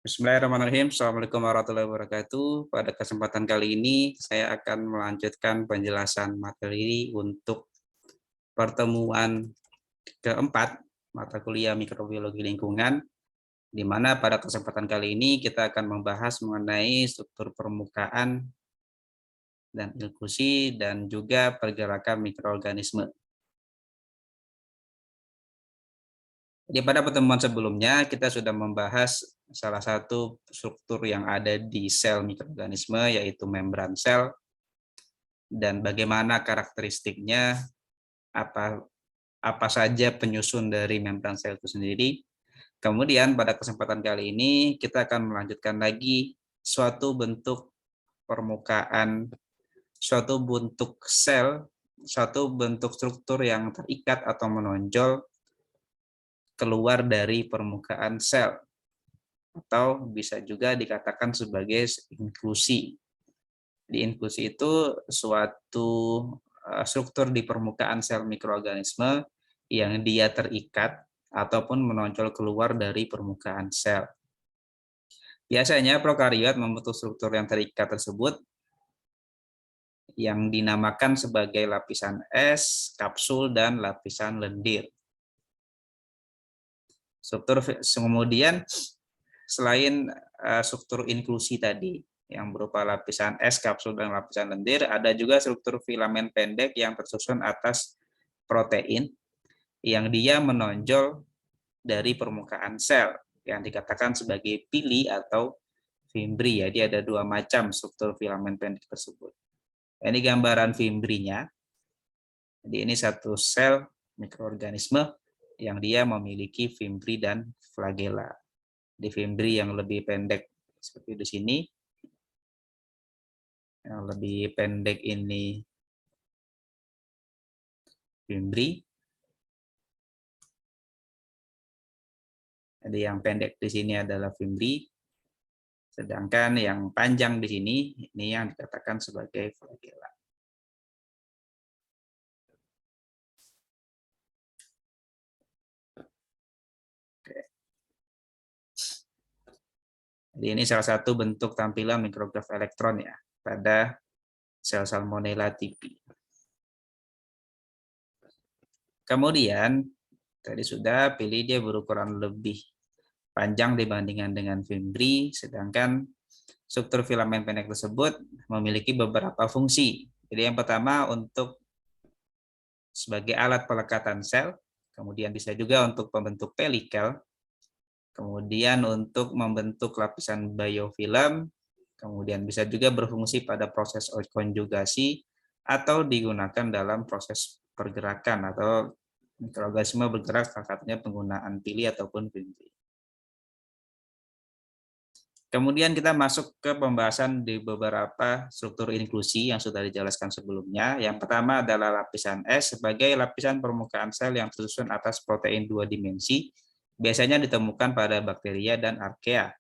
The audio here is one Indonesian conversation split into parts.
Bismillahirrahmanirrahim. Assalamualaikum warahmatullahi wabarakatuh. Pada kesempatan kali ini, saya akan melanjutkan penjelasan materi untuk pertemuan keempat mata kuliah mikrobiologi lingkungan, di mana pada kesempatan kali ini kita akan membahas mengenai struktur permukaan dan inklusi dan juga pergerakan mikroorganisme. Jadi pada pertemuan sebelumnya kita sudah membahas salah satu struktur yang ada di sel mikroorganisme, yaitu membran sel, dan bagaimana karakteristiknya, apa apa saja penyusun dari membran sel itu sendiri. Kemudian pada kesempatan kali ini kita akan melanjutkan lagi suatu bentuk permukaan, suatu bentuk sel, suatu bentuk struktur yang terikat atau menonjol keluar dari permukaan sel, atau bisa juga dikatakan sebagai inklusi. Di inklusi itu suatu struktur di permukaan sel mikroorganisme yang dia terikat ataupun menonjol keluar dari permukaan sel. Biasanya prokariot membentuk struktur yang terikat tersebut yang dinamakan sebagai lapisan es, kapsul, dan lapisan lendir. Struktur kemudian selain struktur inklusi tadi yang berupa lapisan es, kapsul, dan lapisan lendir, ada juga struktur filamen pendek yang tersusun atas protein yang dia menonjol dari permukaan sel yang dikatakan sebagai pili atau fimbri. Jadi ada dua macam struktur filamen pendek tersebut. Ini gambaran fimbrinya. Jadi ini satu sel mikroorganisme yang dia memiliki fimbri dan flagella. Di fimbri yang lebih pendek seperti di sini, yang lebih pendek ini fimbri. Jadi yang pendek di sini adalah fimbri, sedangkan yang panjang di sini ini yang dikatakan sebagai flagella. Jadi ini salah satu bentuk tampilan mikrograf elektron ya pada sel Salmonella typhi. Kemudian tadi sudah pilih dia berukuran lebih panjang dibandingkan dengan fimbri, sedangkan struktur filamen pendek tersebut memiliki beberapa fungsi. Jadi yang pertama untuk sebagai alat pelekatan sel, kemudian bisa juga untuk pembentuk pelikel, kemudian untuk membentuk lapisan biofilm, kemudian bisa juga berfungsi pada proses konjugasi atau digunakan dalam proses pergerakan atau mikroorganisme bergerak, salah satunya penggunaan pili ataupun fimbri. Kemudian kita masuk ke pembahasan di beberapa struktur inklusi yang sudah dijelaskan sebelumnya. Yang pertama adalah lapisan es sebagai lapisan permukaan sel yang tersusun atas protein dua dimensi, biasanya ditemukan pada bakteria dan archaea.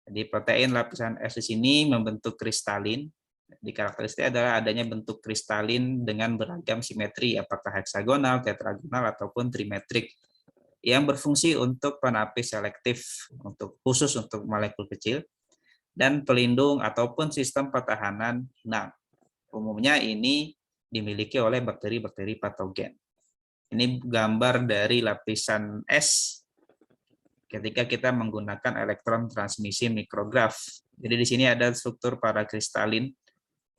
Jadi protein lapisan es di sini membentuk kristalin. Di karakteristik adalah adanya bentuk kristalin dengan beragam simetri, apakah heksagonal, tetragonal, ataupun trimetrik, yang berfungsi untuk penapis selektif khusus untuk molekul kecil dan pelindung ataupun sistem pertahanan inang. Umumnya ini dimiliki oleh bakteri-bakteri patogen. Ini gambar dari lapisan es ketika kita menggunakan elektron transmisi mikrograf. Jadi di sini ada struktur parakristalin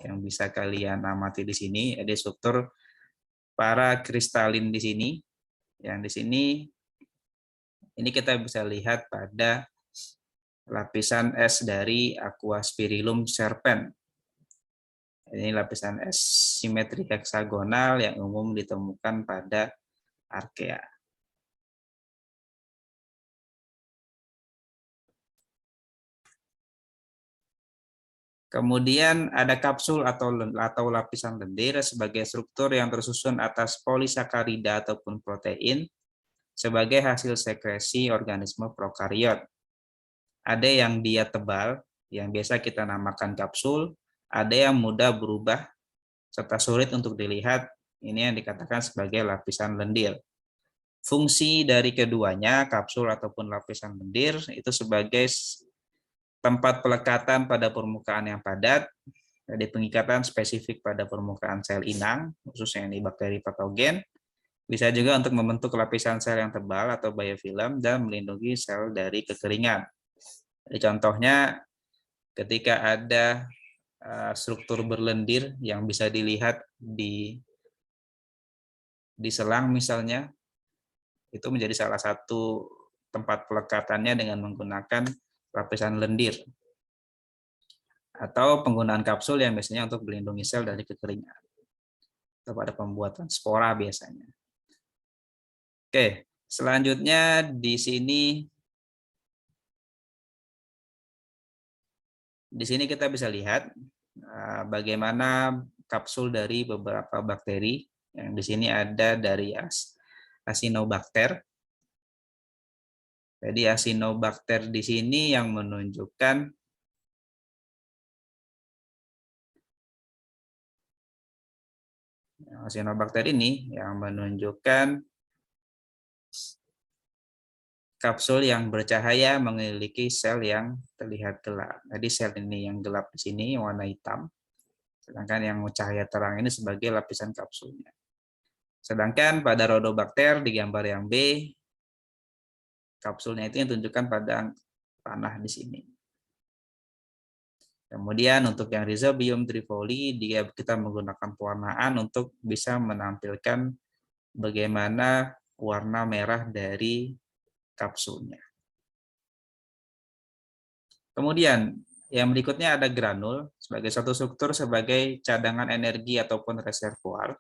yang bisa kalian amati di sini. Ada struktur parakristalin di sini. Yang di sini ini kita bisa lihat pada lapisan es dari Aquaspirillum serpens. Ini lapisan es simetri heksagonal yang umum ditemukan pada archaea. Kemudian ada kapsul atau lapisan lendir sebagai struktur yang tersusun atas polisakarida ataupun protein sebagai hasil sekresi organisme prokariot. Ada yang dia tebal, yang biasa kita namakan kapsul, ada yang mudah berubah, serta sulit untuk dilihat, ini yang dikatakan sebagai lapisan lendir. Fungsi dari keduanya, kapsul ataupun lapisan lendir, itu sebagai tempat pelekatan pada permukaan yang padat, jadi pengikatan spesifik pada permukaan sel inang, khususnya ini bakteri patogen, bisa juga untuk membentuk lapisan sel yang tebal atau biofilm dan melindungi sel dari kekeringan. Jadi contohnya ketika ada struktur berlendir yang bisa dilihat di selang misalnya, itu menjadi salah satu tempat pelekatannya dengan menggunakan lapisan lendir. Atau penggunaan kapsul yang biasanya untuk melindungi sel dari kekeringan. Atau pada pembuatan spora biasanya. Oke, selanjutnya di sini kita bisa lihat bagaimana kapsul dari beberapa bakteri. Yang di sini ada dari Acinetobacter. Jadi Acinetobacter di sini yang menunjukkan Acinetobacter ini yang menunjukkan kapsul yang bercahaya memiliki sel yang terlihat gelap. Jadi sel ini yang gelap di sini warna hitam, sedangkan yang cahaya terang ini sebagai lapisan kapsulnya. Sedangkan pada Rhodobacter di gambar yang B, kapsulnya itu yang tunjukkan pada panah di sini. Kemudian untuk yang Rhizobium trifoli, dia kita menggunakan pewarnaan untuk bisa menampilkan bagaimana warna merah dari kapsulnya. Kemudian yang berikutnya ada granul sebagai suatu struktur sebagai cadangan energi ataupun reservoir.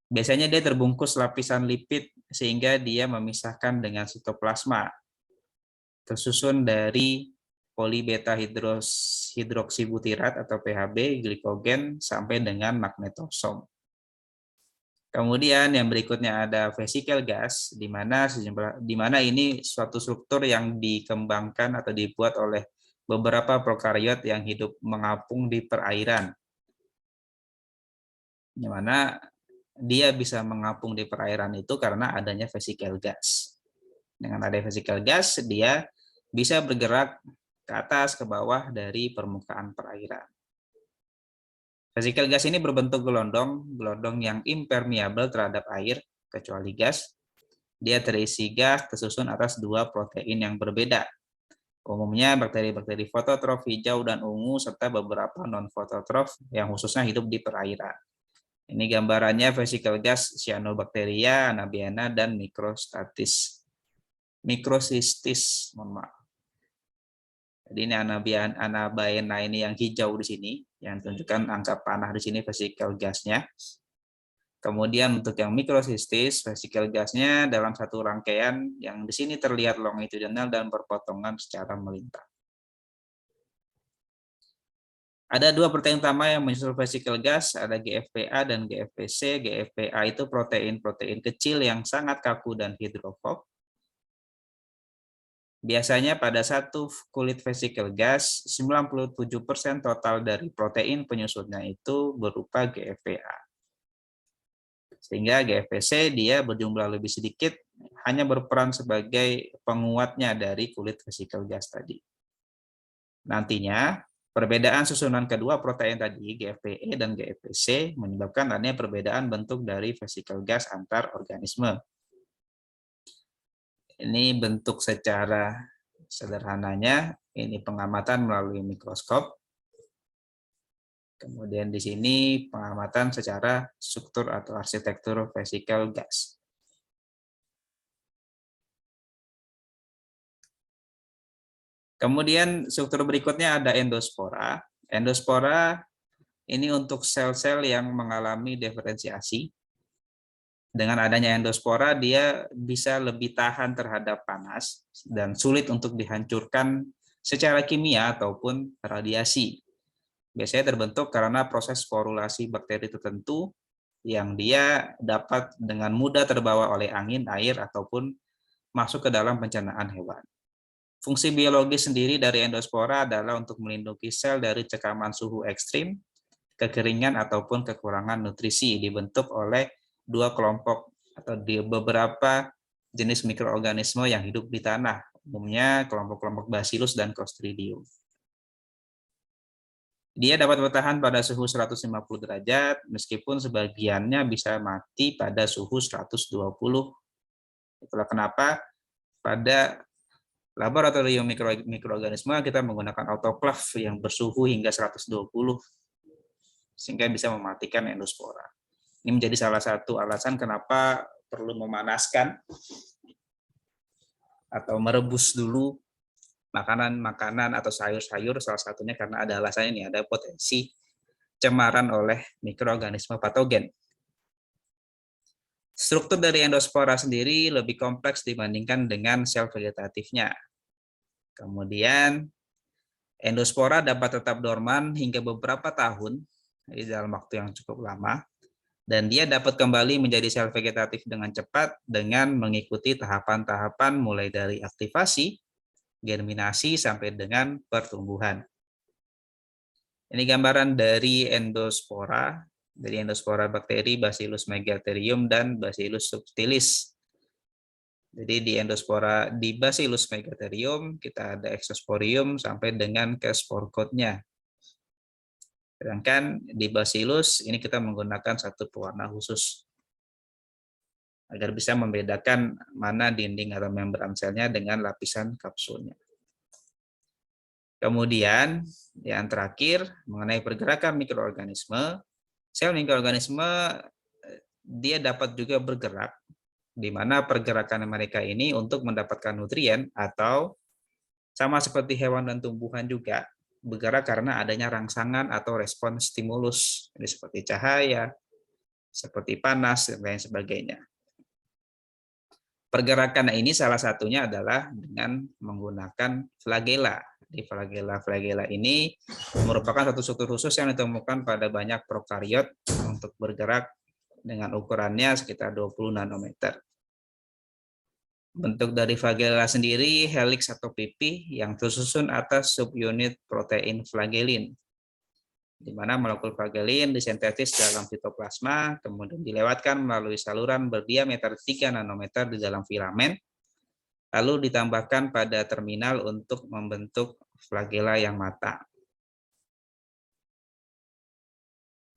Biasanya dia terbungkus lapisan lipid sehingga dia memisahkan dengan sitoplasma. Tersusun dari polybeta hidroksibutirat atau PHB, glikogen, sampai dengan magnetosom. Kemudian yang berikutnya ada vesicle gas, di mana ini suatu struktur yang dikembangkan atau dibuat oleh beberapa prokariot yang hidup mengapung di perairan. Di mana dia bisa mengapung di perairan itu karena adanya vesicle gas. Dengan adanya vesicle gas, dia bisa bergerak ke atas, ke bawah dari permukaan perairan. Vesicle gas ini berbentuk gelondong yang impermeable terhadap air, kecuali gas. Dia terisi gas tersusun atas dua protein yang berbeda. Umumnya bakteri-bakteri fototrof hijau dan ungu, serta beberapa non-fototrof yang khususnya hidup di perairan. Ini gambarannya vesicle gas Cyanobacteria, Anabaena, dan Microcystis. Mohon maaf. Jadi ini Anabaena ini yang hijau di sini, yang tunjukkan angka panah di sini vesicle gasnya. Kemudian untuk yang Microcystis, vesicle gasnya dalam satu rangkaian yang di sini terlihat longitudinal dan berpotongan secara melintang. Ada dua protein utama yang menyusul vesicle gas, ada GFPA dan GFPC. GFPA itu protein-protein kecil yang sangat kaku dan hidrofob. Biasanya pada satu kulit vesicle gas, 97% total dari protein penyusunnya itu berupa GFPA. Sehingga GFPC dia berjumlah lebih sedikit, hanya berperan sebagai penguatnya dari kulit vesicle gas tadi. Nantinya, perbedaan susunan kedua protein tadi, GFPE dan GFPC, menyebabkan adanya perbedaan bentuk dari vesicle gas antar organisme. Ini bentuk secara sederhananya, ini pengamatan melalui mikroskop. Kemudian di sini pengamatan secara struktur atau arsitektur vesicle gas. Kemudian struktur berikutnya ada endospora. Endospora ini untuk sel-sel yang mengalami diferensiasi. Dengan adanya endospora, dia bisa lebih tahan terhadap panas dan sulit untuk dihancurkan secara kimia ataupun radiasi. Biasanya terbentuk karena proses sporulasi bakteri tertentu yang dia dapat dengan mudah terbawa oleh angin, air, ataupun masuk ke dalam pencernaan hewan. Fungsi biologis sendiri dari endospora adalah untuk melindungi sel dari cekaman suhu ekstrim, kekeringan, ataupun kekurangan nutrisi, dibentuk oleh dua kelompok atau di beberapa jenis mikroorganisme yang hidup di tanah, umumnya kelompok-kelompok Bacillus dan Clostridium. Dia dapat bertahan pada suhu 150 derajat, meskipun sebagiannya bisa mati pada suhu 120. Itulah kenapa pada laboratorium mikroorganisme kita menggunakan autoklav yang bersuhu hingga 120, sehingga bisa mematikan endospora. Ini menjadi salah satu alasan kenapa perlu memanaskan atau merebus dulu makanan-makanan atau sayur-sayur, salah satunya karena ada alasan ini, ada potensi cemaran oleh mikroorganisme patogen. Struktur dari endospora sendiri lebih kompleks dibandingkan dengan sel vegetatifnya. Kemudian, endospora dapat tetap dorman hingga beberapa tahun, jadi dalam waktu yang cukup lama, dan dia dapat kembali menjadi sel vegetatif dengan cepat dengan mengikuti tahapan-tahapan mulai dari aktivasi, germinasi, sampai dengan pertumbuhan. Ini gambaran dari endospora bakteri Bacillus megatherium dan Bacillus subtilis. Jadi di Bacillus megatherium kita ada exosporium sampai dengan ke spore coat-nya. Sedangkan di Bacillus ini kita menggunakan satu pewarna khusus agar bisa membedakan mana dinding atau membran selnya dengan lapisan kapsulnya. Kemudian yang terakhir mengenai pergerakan mikroorganisme, sel mikroorganisme dia dapat juga bergerak, di mana pergerakan mereka ini untuk mendapatkan nutrien atau sama seperti hewan dan tumbuhan juga bergerak karena adanya rangsangan atau respon stimulus, ini seperti cahaya, seperti panas, dan lain sebagainya. Pergerakan ini salah satunya adalah dengan menggunakan flagela. Di flagela ini merupakan satu struktur khusus yang ditemukan pada banyak prokariot untuk bergerak dengan ukurannya sekitar 20 nanometer. Bentuk dari flagela sendiri helix atau pipih yang tersusun atas subunit protein flagellin, di mana molekul flagellin disintetis dalam fitoplasma, kemudian dilewatkan melalui saluran berdiameter 3 nanometer di dalam filamen, lalu ditambahkan pada terminal untuk membentuk flagela yang matang.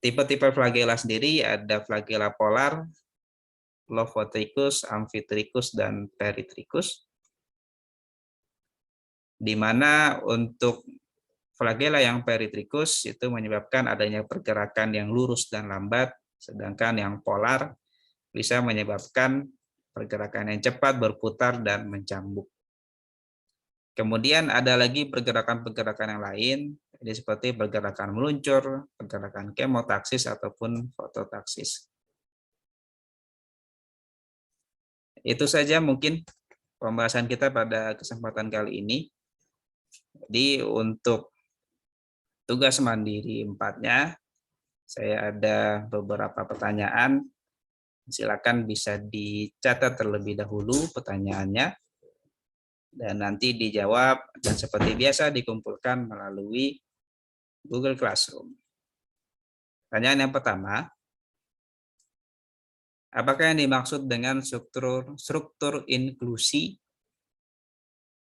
Tipe-tipe flagela sendiri ada flagela polar, Lophotrichus, Amphitricus, dan Peritricus, di mana untuk flagela yang Peritricus itu menyebabkan adanya pergerakan yang lurus dan lambat, sedangkan yang polar bisa menyebabkan pergerakan yang cepat, berputar, dan mencambuk. Kemudian ada lagi pergerakan-pergerakan yang lain, jadi seperti pergerakan meluncur, pergerakan kemotaksis, ataupun fototaksis. Itu saja mungkin pembahasan kita pada kesempatan kali ini. Jadi untuk tugas mandiri 4-nya, saya ada beberapa pertanyaan. Silakan bisa dicatat terlebih dahulu pertanyaannya, dan nanti dijawab, dan seperti biasa dikumpulkan melalui Google Classroom. Pertanyaan yang pertama, apakah yang dimaksud dengan struktur inklusi,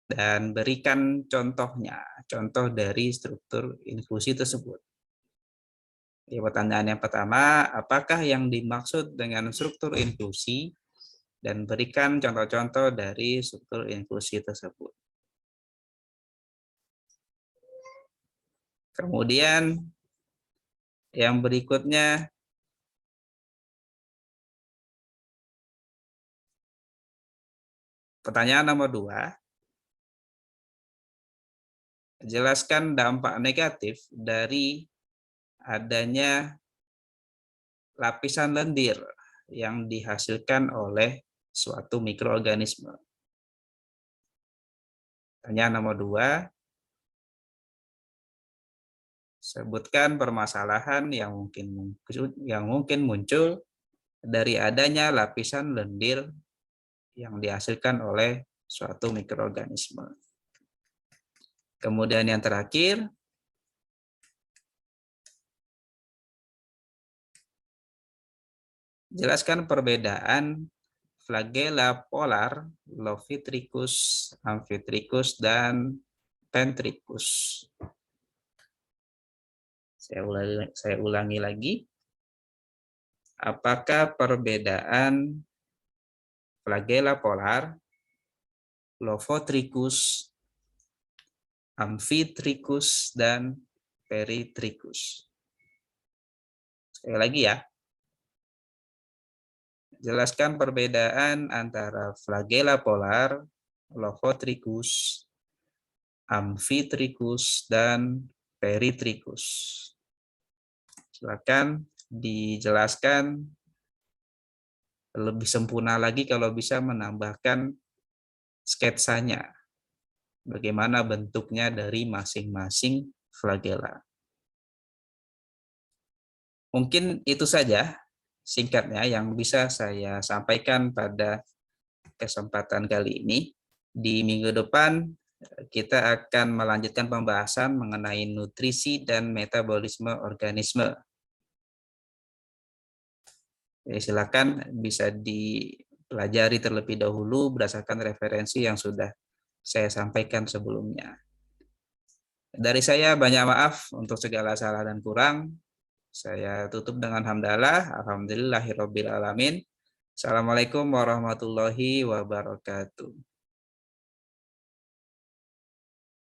dan berikan contohnya, contoh dari struktur inklusi tersebut. Pertanyaan yang pertama, apakah yang dimaksud dengan struktur inklusi, dan berikan contoh-contoh dari struktur inklusi tersebut. Kemudian yang berikutnya, pertanyaan nomor 2, jelaskan dampak negatif dari adanya lapisan lendir yang dihasilkan oleh suatu mikroorganisme. Pertanyaan nomor 2, sebutkan permasalahan yang mungkin muncul dari adanya lapisan lendir yang dihasilkan oleh suatu mikroorganisme. Kemudian yang terakhir, jelaskan perbedaan flagella polar, Lovitricus, Amphitricus, dan Pentricus. Saya ulangi lagi. Apakah perbedaan flagella polar, Lovitricus, Amphitricus, dan Peritricus? Sekali lagi ya. Jelaskan perbedaan antara flagella polar, Lovitricus, Amphitricus, dan Peritricus. Silakan dijelaskan lebih sempurna lagi kalau bisa menambahkan sketsanya. Bagaimana bentuknya dari masing-masing flagella. Mungkin itu saja singkatnya yang bisa saya sampaikan pada kesempatan kali ini. Di minggu depan kita akan melanjutkan pembahasan mengenai nutrisi dan metabolisme organisme. Silakan bisa dipelajari terlebih dahulu berdasarkan referensi yang sudah saya sampaikan sebelumnya. Dari saya banyak maaf untuk segala salah dan kurang. Saya tutup dengan hamdalah. Alhamdulillahirabbil alamin. Assalamualaikum warahmatullahi wabarakatuh.